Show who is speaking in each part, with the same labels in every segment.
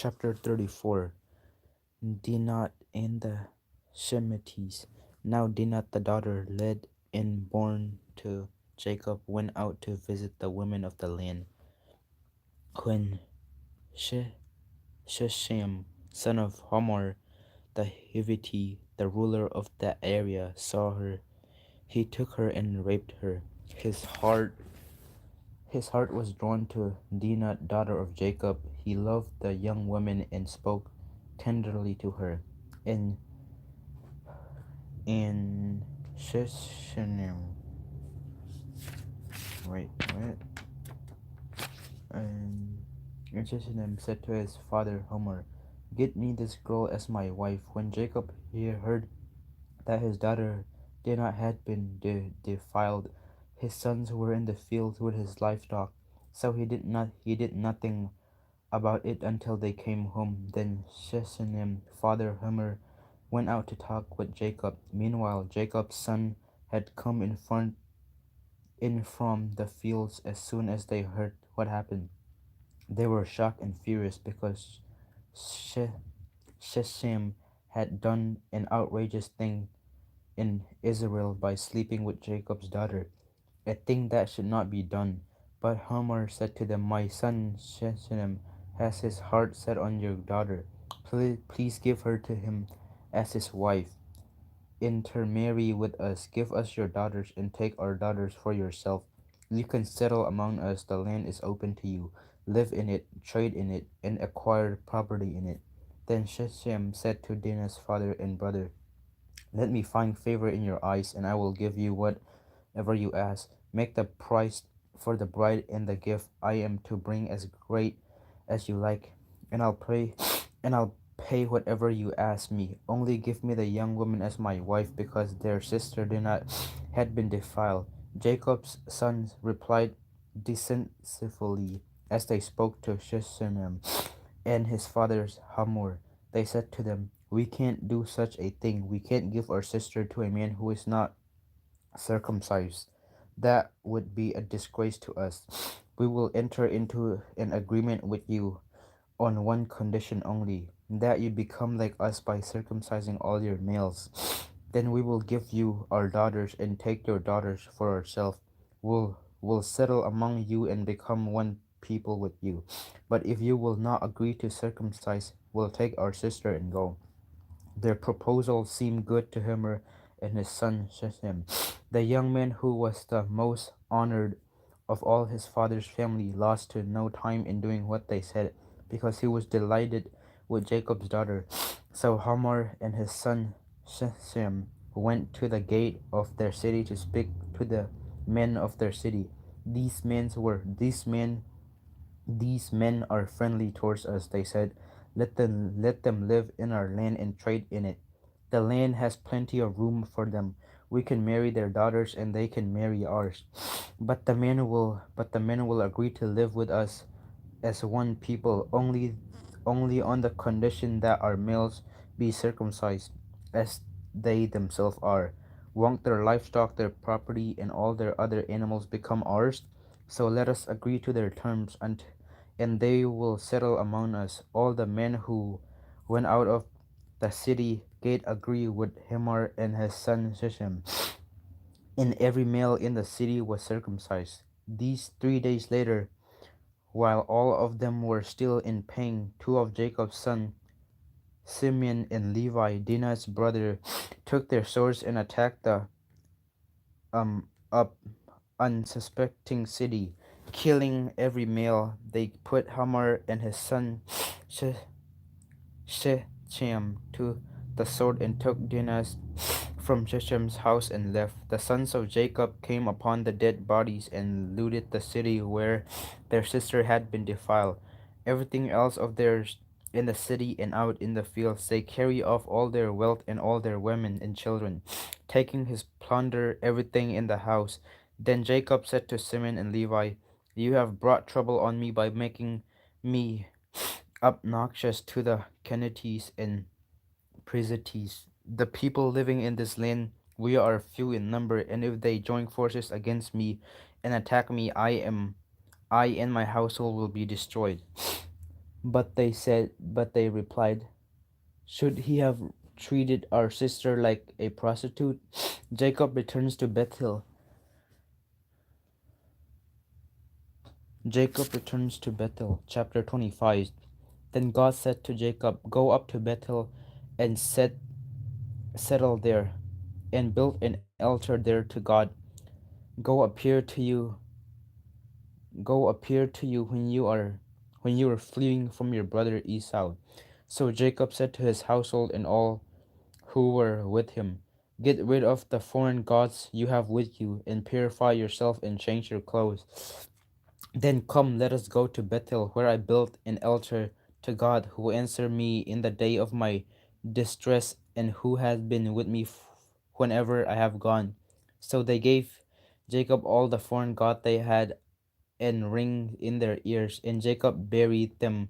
Speaker 1: Chapter 34. Dinah and the Shemites. Now Dinah the daughter led and born to Jacob went out to visit the women of the land. When Sheshem, son of Hamor the Hivite, the ruler of that area, saw her, he took her and raped her. His heart his heart was drawn to Dinah, daughter of Jacob. He loved the young woman and spoke tenderly to her. And in Sheshanim, wait, what? And Sheshanim said to his father Homer, "Get me this girl as my wife." When Jacob heard that his daughter Dinah had been defiled, his sons were in the fields with his livestock, so he did nothing about it until they came home. Then Sheshanim, father Homer, went out to talk with Jacob. Meanwhile, Jacob's son had come in from the fields. As soon as they heard what happened, they were shocked and furious because She- Sheshem had done an outrageous thing in Israel by sleeping with Jacob's daughter, a thing that should not be done. But Homer said to them, "My son Sheshem has his heart set on your daughter. Please give her to him as his wife. Intermarry with us, give us your daughters, and take our daughters for yourself. You can settle among us, the land is open to you. Live in it, trade in it, and acquire property in it." Then Sheshem said to Dinah's father and brother, "Let me find favor in your eyes, and I will give you whatever you ask. Make the price for the bride and the gift I am to bring as great as you like, and I'll pay whatever you ask me. Only give me the young woman as my wife, because their sister Dinah had been defiled." Jacob's sons replied decisively as they spoke to Sheshem and his father's Hamor. They said to them, "We can't do such a thing. We can't give our sister to a man who is not circumcised. That would be a disgrace to us. We will enter into an agreement with you on one condition only, that you become like us by circumcising all your males. Then we will give you our daughters and take your daughters for ourselves. We'll settle among you and become one people with you. But if you will not agree to circumcise, we'll take our sister and go." Their proposal seemed good to Homer and his son Shechem. The young man, who was the most honored of all his father's family, lost no time in doing what they said, because he was delighted with Jacob's daughter. So Hamor and his son Shechem went to the gate of their city to speak to the men of their city. These men are friendly towards us," they said. Let them live in our land and trade in it. The land has plenty of room for them. We can marry their daughters and they can marry ours. But the men will agree to live with us as one people, only on the condition that our males be circumcised, as they themselves are. Won't their livestock, their property, and all their other animals become ours? So let us agree to their terms, and they will settle among us. All the men who went out of the city gate agree with Hamor and his son Shechem, and every male in the city was circumcised. These 3 days later, while all of them were still in pain, two of Jacob's sons, Simeon and Levi, Dinah's brother, took their swords and attacked the up unsuspecting city, killing every male. They put Hamor and his son Shechem to the sword and took Dinah's from Shechem's house and left. The sons of Jacob came upon the dead bodies and looted the city where their sister had been defiled. Everything else of theirs in the city and out in the fields, they carry off all their wealth and all their women and children, taking his plunder, everything in the house. Then Jacob said to Simeon and Levi, "You have brought trouble on me by making me obnoxious to the Canaanites and Perizzites. The people living in this land, we are few in number, and if they join forces against me and attack me, I and my household will be destroyed." But they replied, should he have treated our sister like a prostitute? Jacob returns to Bethel. Jacob returns to Bethel. Chapter 25. Then God said to Jacob, go up to Bethel and settle there, and build an altar there to God. Go appear to you Go appear to you when you are fleeing from your brother Esau. So Jacob said to his household and all who were with him, get rid of the foreign gods you have with you, and purify yourself and change your clothes. Then come, let us go to Bethel, where I built an altar to God, who will answer me in the day of my distress, and who has been with me whenever I have gone. So they gave Jacob all the foreign god they had and ring in their ears, and Jacob buried them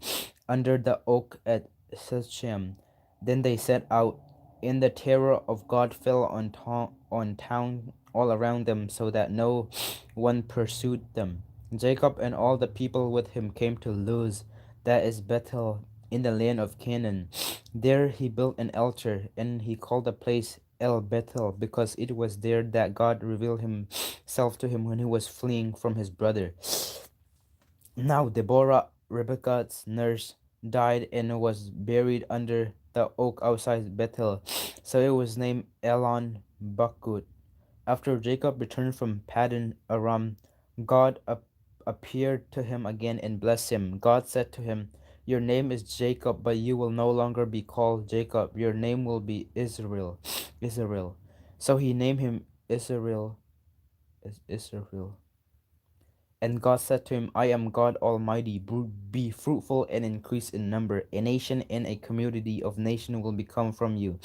Speaker 1: under the oak at Shechem. Then they set out, and the terror of God fell on town all around them, so that no one pursued them. Jacob and all the people with him came to Luz, that is Bethel, in the land of Canaan. There he built an altar, and he called the place El Bethel, because it was there that God revealed himself to him when he was fleeing from his brother. Now Deborah, Rebekah's nurse, died and was buried under the oak outside Bethel, so it was named Elon Bakut. After Jacob returned from Paddan Aram, God appeared to him again and blessed him. God said to him, your name is Jacob, but you will no longer be called Jacob. Your name will be Israel. Israel. So he named him Israel. Israel. And God said to him, I am God Almighty. Be fruitful and increase in number. A nation and a community of nations will become from you.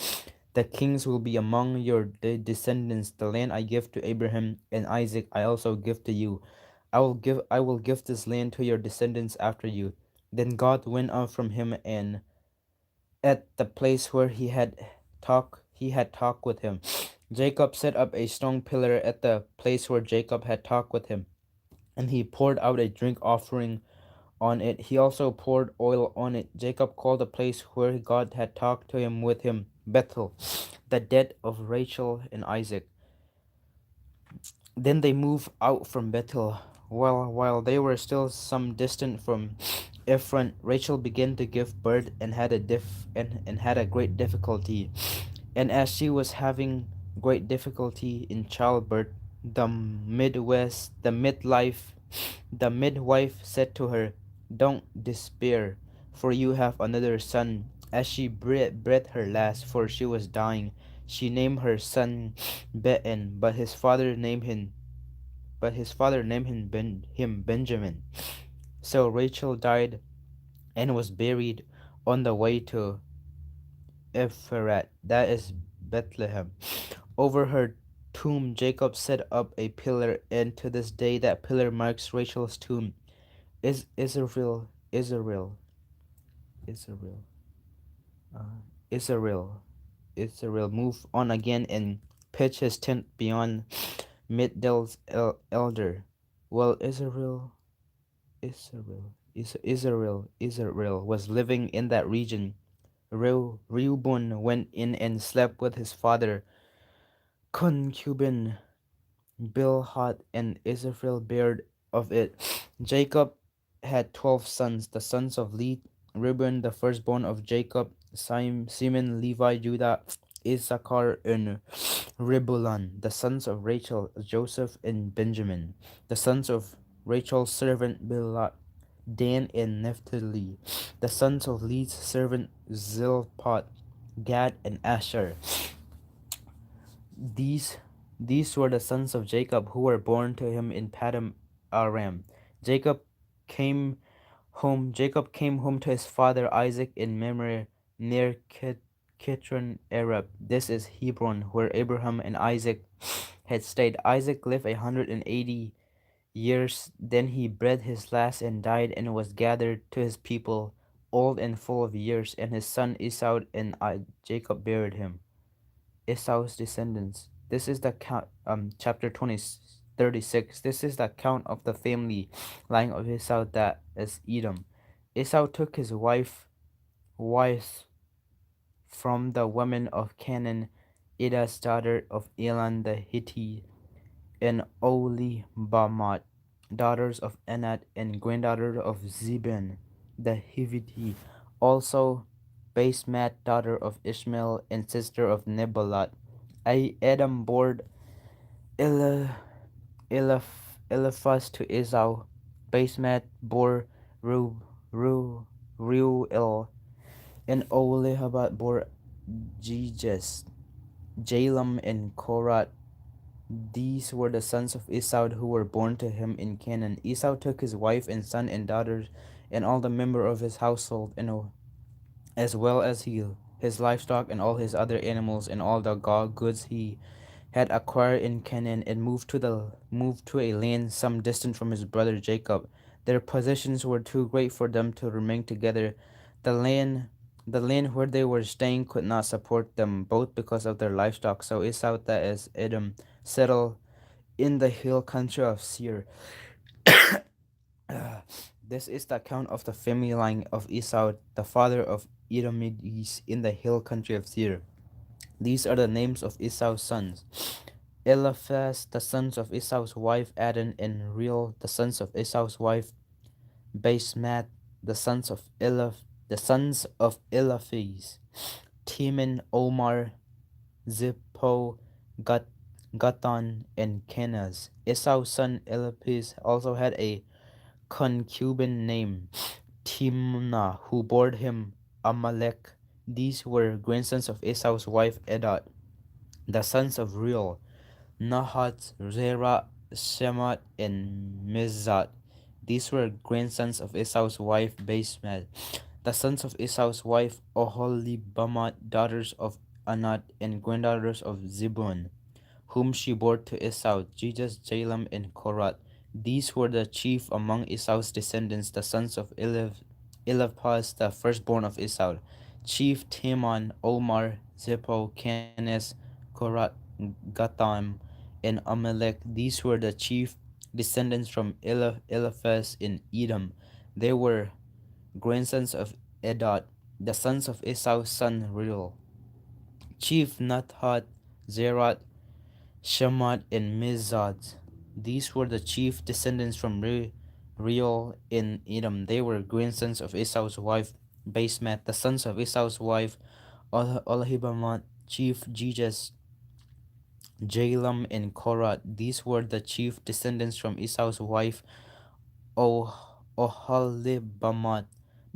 Speaker 1: The kings will be among your descendants. The land I give to Abraham and Isaac I also give to you. I will give this land to your descendants after you. Then God went out from him, and at the place where he had talked with him. Jacob set up a strong pillar at the place where Jacob had talked with him, and he poured out a drink offering on it. He also poured oil on it. Jacob called the place where God had talked to him with him Bethel, the death of Rachel and Isaac. Then they moved out from Bethel. While they were still some distance from Ephron, Rachel began to give birth and had a great difficulty. And as she was having great difficulty in childbirth, the midwife said to her, don't despair, for you have another son. As she breathed her last, for she was dying, she named her son Ben, but his father named him Benjamin. So Rachel died and was buried on the way to Ephrat, that is Bethlehem. Over her tomb, Jacob set up a pillar, and to this day that pillar marks Rachel's tomb. Israel, Israel, uh, Israel, Israel moved on again and pitched his tent beyond Migdal's elder. Well, Israel was living in that region. Reuben went in and slept with his father concubine Bilhah, and Israel bared of it. Jacob had 12 sons, the sons of Leah, Reuben, the firstborn of Jacob, Simeon, Levi, Judah, Issachar, and Ribulon, the sons of Rachel, Joseph, and Benjamin, the sons of Rachel's servant Bilhah, Dan, and Naphtali, the sons of Leah's servant Zilpah, Gad, and Asher. These these were the sons of Jacob who were born to him in Paddan Aram. Jacob came Jacob came home to his father Isaac in Mamre near Kitron Arab. This is Hebron, where Abraham and Isaac had stayed. Isaac lived 180 years. Then he breathed his last and died, and was gathered to his people, old and full of years. And his son Esau and Jacob buried him. Esau's descendants. This is the count, chapter 36. This is the count of the family line of Esau, that is Edom. Esau took his wives from the women of Canaan, Edah's daughter of Elon the Hittite, and Olibamat, daughters of Anat, and granddaughter of Zebin the Hivite, also Basemat, daughter of Ishmael, and sister of Nebalat. Edom bore Eli- Eliphaz to Esau. Basemat bore Ru, Ru, Reuel, and Olihabat bore Jejes, Jalam, and Korat. These were the sons of Esau who were born to him in Canaan. Esau took his wife and son and daughters and all the member of his household, and as well as his livestock and all his other animals and all the goods he had acquired in Canaan, and moved to a land some distance from his brother Jacob. Their possessions were too great for them to remain together. The land the land where they were staying could not support them, both because of their livestock. So Esau, that is Edom, settled in the hill country of Seir. This is the account of the family line of Esau, the father of Edomites, in the hill country of Seir. These are the names of Esau's sons: Eliphaz, the sons of Esau's wife Adan, and Reuel, the sons of Esau's wife Basemath, the sons of Eliphaz, Teman, Omar, Zippo, Gat, Gatan, and Kenaz. Esau's son Eliphaz also had a concubine named Timnah, who bore him Amalek. These were grandsons of Esau's wife Edat. The sons of Reuel: Nahat, Zerah, Shemot, and Mizat. These were grandsons of Esau's wife Basemath. The sons of Esau's wife Oholibamah, daughters of Anat, and granddaughters of Zebulun, whom she bore to Esau: Jejas, Jalam, and Korat. These were the chief among Esau's descendants, the sons of Eliphaz, the firstborn of Esau: Chief Teman, Omar, Zippo, Canes, Korat, Gatam, and Amalek. These were the chief descendants from Eliphaz in Edom. They were grandsons of Edad, the sons of Esau's son Reuel: Chief Nathat, Zerah, Shemot, and Mizad. These were the chief descendants from Reuel in Edom. They were grandsons of Esau's wife Basemath, the sons of Esau's wife Olahibamat, chief Jejas, Jalam, and Korat. These were the chief descendants from Esau's wife Oholibamat,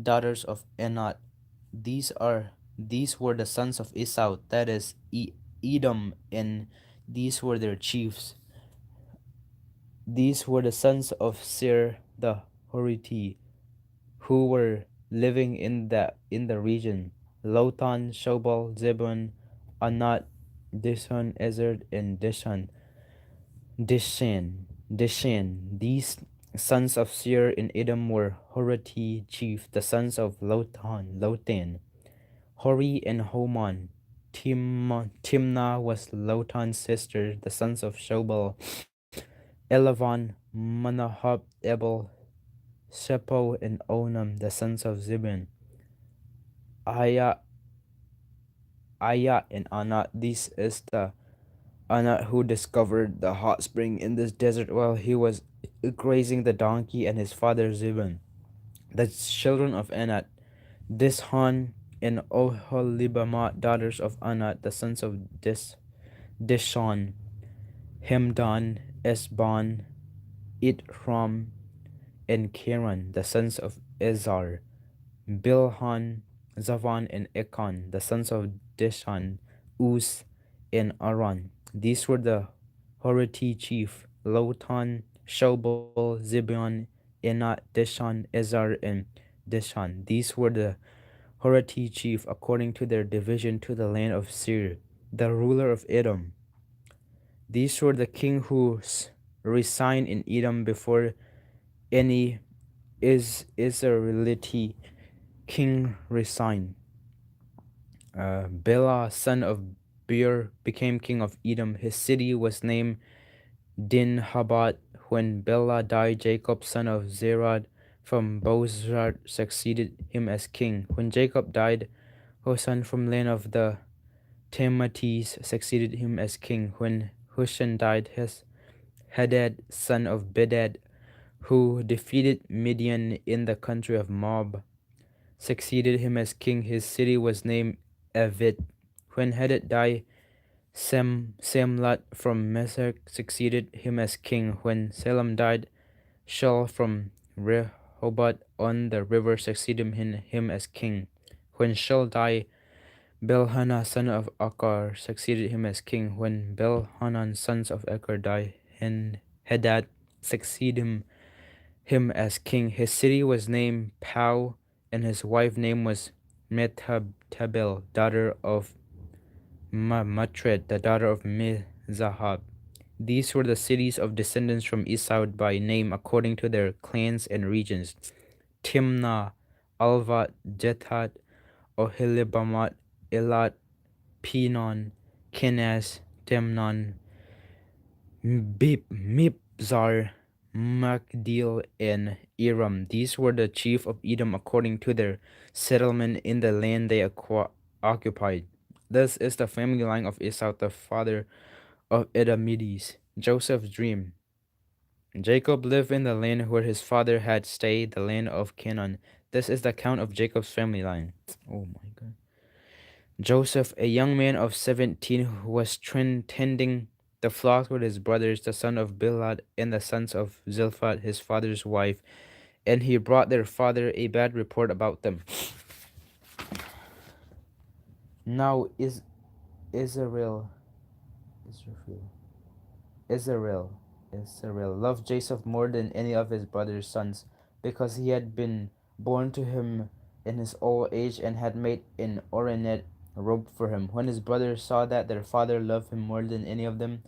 Speaker 1: daughters of Enat. These were the sons of Esau, that is Edom, and these were their chiefs. These were the sons of Seir the Horite, who were living in the region: Lotan, Shobal, Zebulun, Anat, Dishon, Ezer, and Dishan. These sons of Seir in Edom were Horite chief, the sons of Lotan, Hori, and Homan. Timnah was Lotan's sister, the sons of Shobal: Elavan, Manahab, Ebal, Shepo, and Onam, the sons of Zebulun. Aya, and Anat. This is the Anat who discovered the hot spring in this desert while he was grazing the donkey, and his father Zebulun. The children of Anat: Dishon and Oholibamah, daughters of Anat, the sons of Dishon: Hemdan, Esban, Itram, and Kiran, the sons of Ezar: Bilhan, Zavan, and Ekon, the sons of Dishan: Uz and Aran. These were the Horite chief: Lotan, Shobal, Zibeon, Enat, Dishan, Ezar, and Dishan. These were the Horite chief according to their division to the land of Seir, the ruler of Edom. These were the king who resigned in Edom before any Israelite king resigned. Bela, son of Beer, became king of Edom. His city was named Dinhabat. When Bela died, Jacob, son of Zerah, from Bozrah succeeded him as king. When Jacob died, Hosan from land of the Tamates succeeded him as king. When Hushan died, his Hadad, son of Bedad, who defeated Midian in the country of Moab, succeeded him as king. His city was named Avit. When Hadad died, Samlat from Mesech succeeded him as king. When Salem died, Shaul from Rehoboth on the river succeeded him as king. When Shaul died, Belhana son of Akar succeeded him as king. When Belhanan's sons of Akar died, and Hadad succeeded him as king. His city was named Pau, and his wife name was Metabel, daughter of Matred, the daughter of Mizahab. These were the cities of descendants from Esau by name according to their clans and regions: Timnah, Alvat, Jethat, Oholibamat, Elat, Pinon, Kenaz, Temnon, Mibzar, Magdil, and Iram. These were the chief of Edom according to their settlement in the land they occupied. This is the family line of Esau, the father of Edomites. Joseph's dream. Jacob lived in the land where his father had stayed, the land of Canaan. This is the account of Jacob's family line. Oh my God. Joseph, a young man of 17, who was tending the flock with his brothers, the son of Bilhah and the sons of Zilpah, his father's wife, and he brought their father a bad report about them. Now Israel loved Joseph more than any of his brother's sons, because he had been born to him in his old age and had made an ornate robe for him. When his brothers saw that their father loved him more than any of them,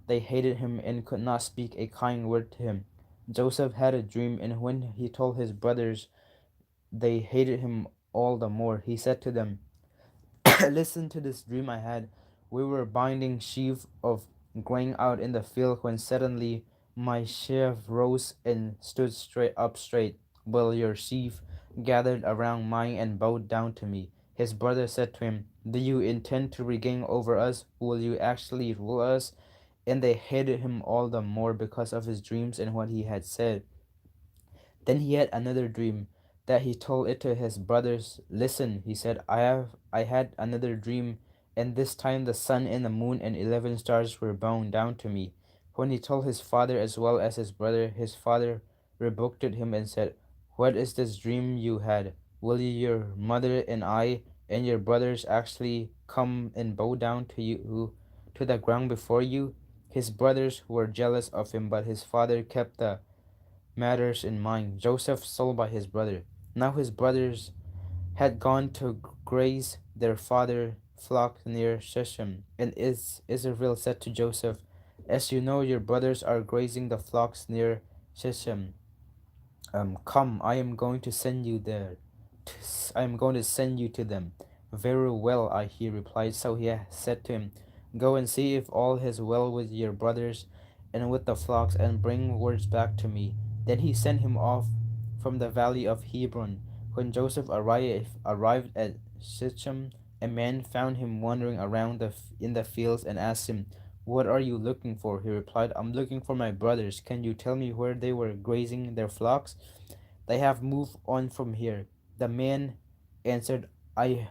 Speaker 1: they hated him and could not speak a kind word to him. Joseph had a dream, and when he told his brothers, they hated him all the more. He said to them, "Listen to this dream I had. We were binding sheaf of grain out in the field when suddenly my sheaf rose and stood straight, while your sheaf gathered around mine and bowed down to me." His brother said to him, "Do you intend to regain over us? Will you actually rule us?" And they hated him all the more because of his dreams and what he had said. Then he had another dream that he told it to his brothers. "Listen," he said, I had another dream, and this time the sun and the moon and 11 stars were bound down to me." When he told his father as well as his father rebuked him and said, "What is this dream you had? Will your mother and I and your brothers actually come and bow down to you to the ground before you?" His brothers were jealous of him, but his father kept the matters in mind. Joseph sold by his brother. Now his brothers had gone to graze their father's flock near Shechem. And Israel said to Joseph, "As you know, your brothers are grazing the flocks near Shechem. Come, I am going to send you there. I am going to send you to them." "Very well," he replied. So he said to him, "Go and see if all is well with your brothers and with the flocks, and bring words back to me." Then he sent him off from the valley of Hebron. When Joseph arrived at Shechem, a man found him wandering around in the fields and asked him, "What are you looking for?" He replied, "I'm looking for my brothers. Can you tell me where they were grazing their flocks?" "They have moved on from here." The man answered, I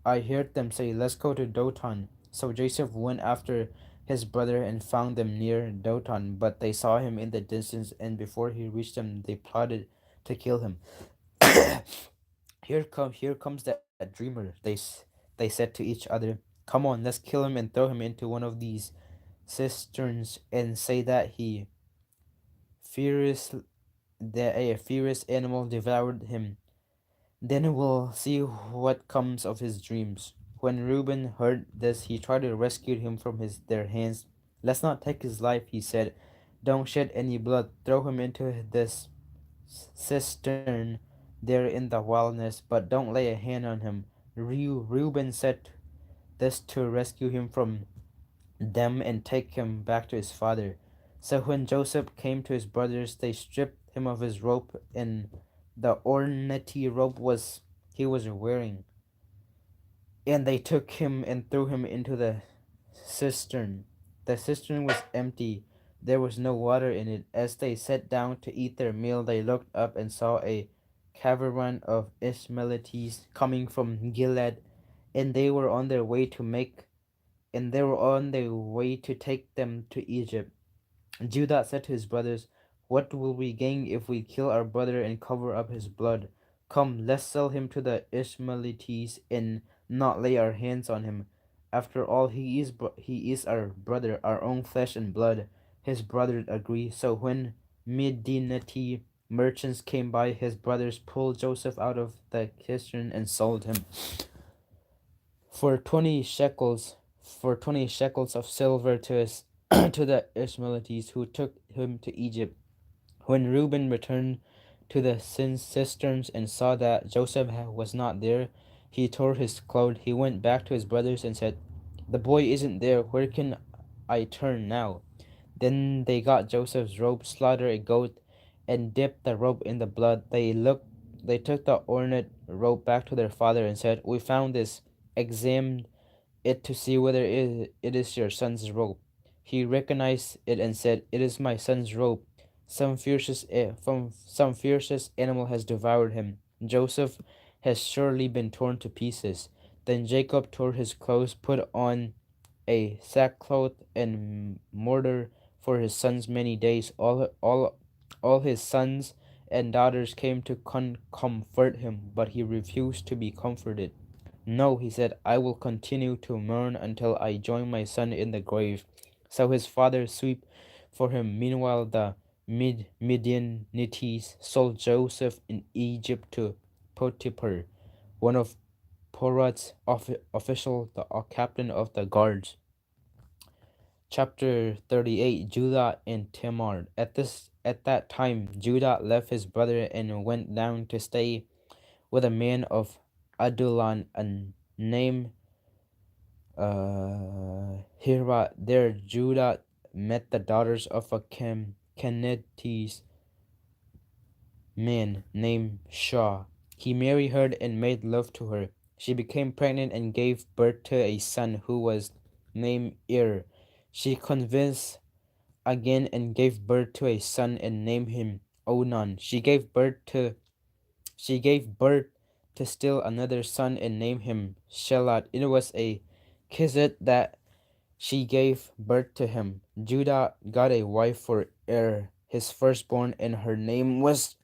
Speaker 1: heard them say, 'Let's go to Dothan.'" So Joseph went after his brother and found them near Dothan, but they saw him in the distance, and before he reached them, they plotted to kill him. Here comes that dreamer," they said to each other. "Come on, let's kill him and throw him into one of these cisterns, and say that furious a furious animal devoured him. Then we'll see what comes of his dreams." When Reuben heard this, he tried to rescue him from their hands. "Let's not take his life," he said. "Don't shed any blood. Throw him into this cistern there in the wilderness, but don't lay a hand on him." Reuben said this to rescue him from them and take him back to his father. So when Joseph came to his brothers, they stripped him of his robe and the ornate robe he was wearing. And they took him and threw him into the cistern. The cistern was empty. There was no water in it. As they sat down to eat their meal, they looked up and saw a caravan of Ishmaelites coming from Gilead, and they were on their way to take them to Egypt. Judah said to his brothers, "What will we gain if we kill our brother and cover up his blood? Come, let's sell him to the Ishmaelites and not lay our hands on him. After all, he is our brother, our own flesh and blood." His brothers agreed. So when Midianite merchants came by, his brothers pulled Joseph out of the cistern and sold him for 20 shekels of silver to his to the Ishmaelites who took him to Egypt. When Reuben returned to the cisterns and saw that Joseph was not there, he tore his clothes. He went back to his brothers and said, "The boy isn't there. Where can I turn now?" Then they got Joseph's robe, slaughtered a goat, and dipped the robe in the blood. They took the ornate robe back to their father and said, "We found this. Examined it to see whether it is your son's robe." He recognized it and said, "It is my son's robe. Some fiercest animal has devoured him. Joseph has surely been torn to pieces." Then Jacob tore his clothes, put on a sackcloth and mortar for his sons many days. All his sons and daughters came to comfort him, but he refused to be comforted. "No," he said, "I will continue to mourn until I join my son in the grave." So his father swept for him. Meanwhile, the Midianites sold Joseph in Egypt to Potiphar, one of Porat's official, the captain of the guards. Chapter 38: Judah and Tamar. At that time, Judah left his brother and went down to stay with a man of Adullam, and named Hira. There Judah met the daughters of a Canaanite man named Shah. He married her and made love to her. She became pregnant and gave birth to a son who was named Ir. She conceived again and gave birth to a son and named him Onan. She gave birth to still another son and named him Shelat. It was a Kizit that she gave birth to him. Judah got a wife for Er, his firstborn, and her name was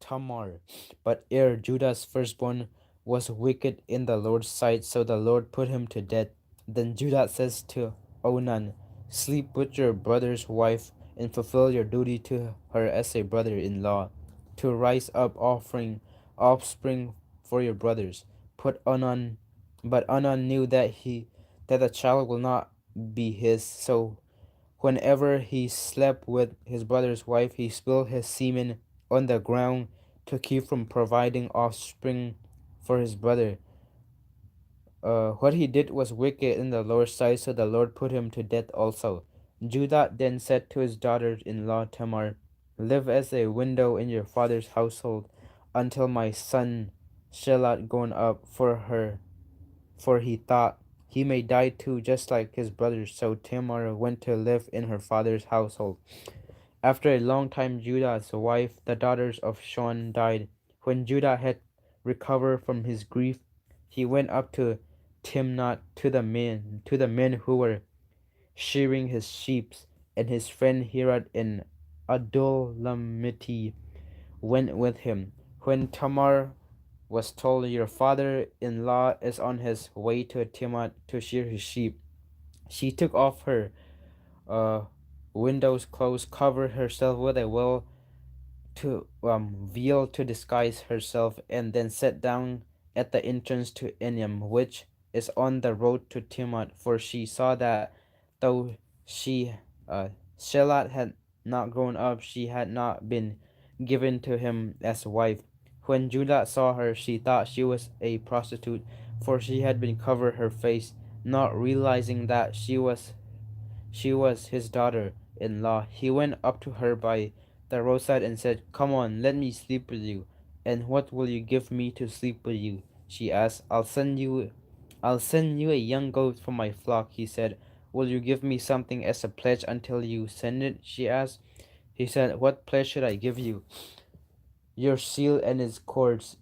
Speaker 1: Tamar. But Er, Judah's firstborn, was wicked in the Lord's sight, so the Lord put him to death. Then Judah says to Onan, "Sleep with your brother's wife and fulfill your duty to her as a brother-in-law, to rise up offspring for your brothers." Put Onan, but Onan knew that the child will not be his, so whenever he slept with his brother's wife, he spilled his semen on the ground to keep from providing offspring for his brother. What he did was wicked in the Lord's sight, so the Lord put him to death also. Judah then said to his daughter-in-law Tamar, "Live as a widow in your father's household until my son Shelat grown up for he thought he may die too, just like his brothers." So Tamar went to live in her father's household. After a long time, Judah's wife, the daughters of Shon, died. When Judah had recovered from his grief, he went up to Timnath to the men who were shearing his sheep, and his friend Hirad and Adullamite went with him. When Tamar was told, "Your father-in-law is on his way to Timnath to shear his sheep," she took off her uh, widow's clothes, covered herself with a veil to disguise herself, and then sat down at the entrance to Enim, which is on the road to Timnath, for she saw that though she Shelat had not grown up, she had not been given to him as a wife. When Judah saw her, she thought she was a prostitute, for she had been covered her face, not realizing that she was his daughter-in-law. He went up to her by the roadside and said, "Come on, let me sleep with you." "And what will you give me to sleep with you?" she asked. "I'll send you a young goat from my flock," he said. "Will you give me something as a pledge until you send it?" she asked. He said, "What pledge should I give you?" "Your seal and its cords,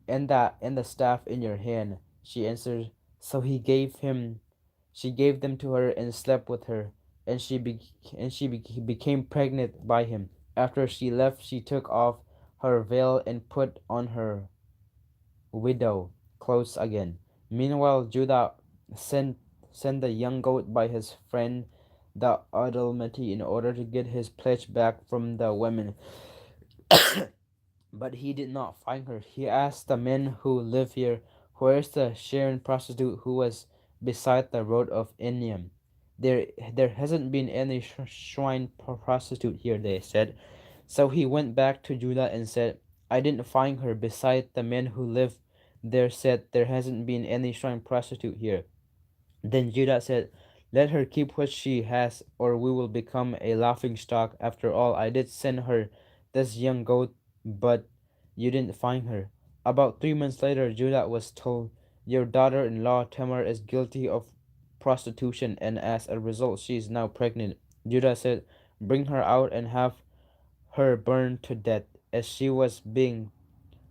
Speaker 1: and the staff in your hand," she answered. So she gave them to her and slept with her, and she became pregnant by him. After she left, she took off her veil and put on her widow clothes again. Meanwhile, Judah sent sent the young goat by his friend the Adullamite in order to get his pledge back from the women. But he did not find her. He asked the men who live here, "Where is the Sharon prostitute who was beside the road of Eniam?" There hasn't been any shrine prostitute here," they said. So he went back to Judah and said, "I didn't find her." Beside the men who live there said, "There hasn't been any shrine prostitute here." Then Judah said, "Let her keep what she has, or we will become a laughing stock. After all, I did send her this young goat, but you didn't find her." About 3 months later, Judah was told, "Your daughter-in-law Tamar is guilty of prostitution, and as a result, she is now pregnant." Judah said, "Bring her out and have her burned to death." As she was being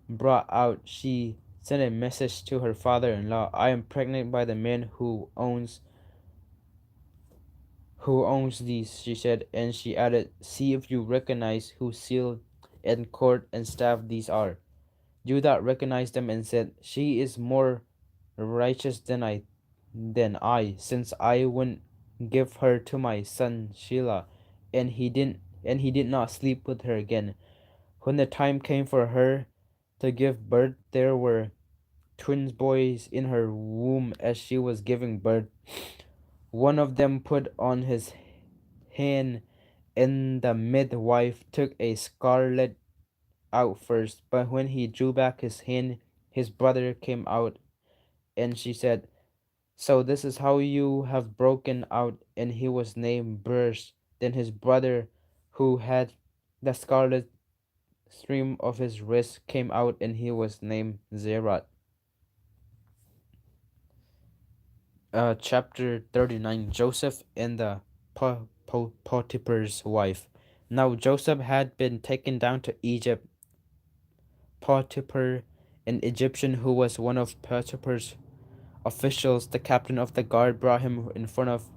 Speaker 1: brought out, she sent a message to her father-in-law, "I am pregnant by the man who owns these," she said, and she added, "See if you recognize whose seal and cord and staff these are." Judah recognized them and said, "She is more righteous than I, since I wouldn't give her to my son Shelah, and he did not sleep with her again." When the time came for her to give birth, there were twin boys in her womb as she was giving birth. One of them put on his hand, and the midwife took a scarlet out first. But when he drew back his hand, his brother came out, and she said, "So this is how you have broken out." And he was named Burst. Then his brother, who had the scarlet stream of his wrist, came out, and he was named Zerah. Chapter 39, Joseph and the Potiphar's wife. Now Joseph had been taken down to Egypt. Potiphar, an Egyptian who was one of Potiphar's officials, the captain of the guard, brought him in front of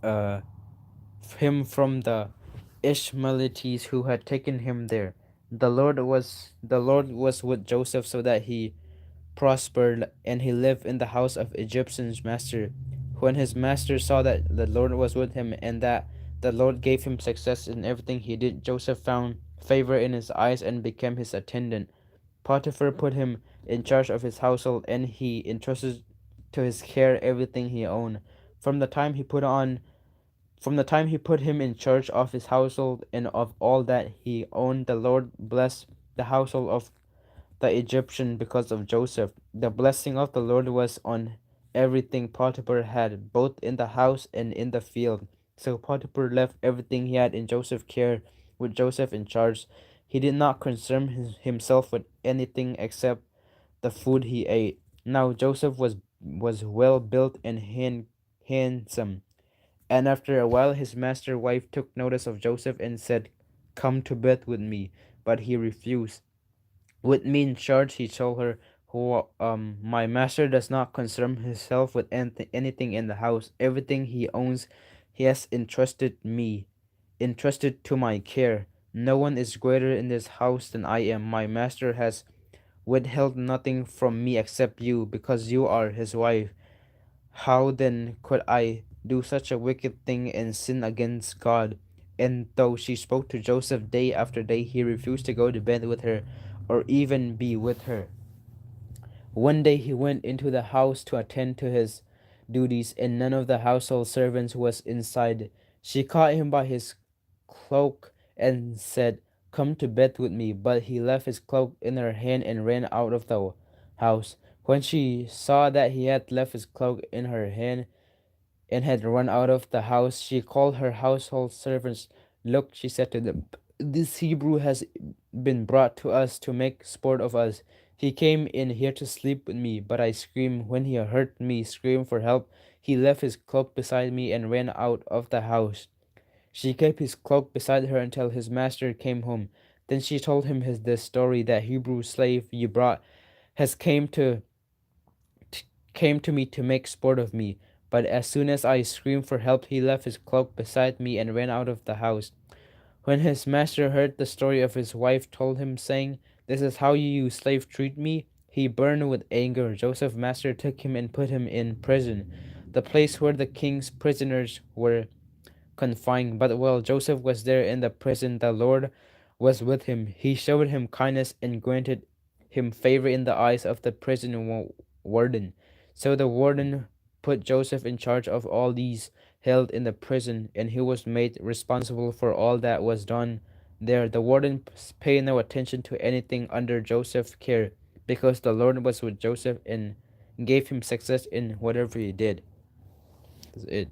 Speaker 1: uh, him from the Ishmaelites who had taken him there. The Lord was with Joseph so that he prospered, and he lived in the house of Egyptian's master. When his master saw that the Lord was with him and that the Lord gave him success in everything he did, Joseph found favor in his eyes and became his attendant. Potiphar put him in charge of his household, and he entrusted to his care everything he owned. From the time he put on from the time he put him in charge of his household and of all that he owned, the Lord blessed the household of the Egyptian because of Joseph. The blessing of the Lord was on everything Potiphar had, both in the house and in the field. So Potiphar left everything he had in Joseph's care, with Joseph in charge. He did not concern himself with anything except the food he ate. Now Joseph was well built and handsome. And after a while his master's wife took notice of Joseph and said, "Come to bed with me." But he refused. "With me in charge," he told her, "my master does not concern himself with anything in the house. Everything he owns, he has entrusted to my care. No one is greater in this house than I am. My master has withheld nothing from me except you, because you are his wife. How then could I do such a wicked thing and sin against God?" And though she spoke to Joseph day after day, he refused to go to bed with her or even be with her. One day he went into the house to attend to his duties, and none of the household servants was inside. She caught him by his cloak and said, "Come to bed with me." But he left his cloak in her hand and ran out of the house. When she saw that he had left his cloak in her hand and had run out of the house, she called her household servants. "Look," she said to them, This Hebrew has been brought to us to make sport of us. He came in here to sleep with me, but I screamed. When he heard me scream for help, he left his cloak beside me and ran out of the house. She kept his cloak beside her until his master came home. Then she told him this story that Hebrew slave you brought has came to me to make sport of me. But as soon as I screamed for help, he left his cloak beside me and ran out of the house. When his master heard the story of his wife told him, saying, "This is how you slave treat me," he burned with anger. Joseph's master took him and put him in prison, the place where the king's prisoners were confined. But while Joseph was there in the prison, the Lord was with him. He showed him kindness and granted him favor in the eyes of the prison warden. So the warden put Joseph in charge of all these held in the prison, and he was made responsible for all that was done there. The warden paid no attention to anything under Joseph's care, because the Lord was with Joseph and gave him success in whatever he did. That's it.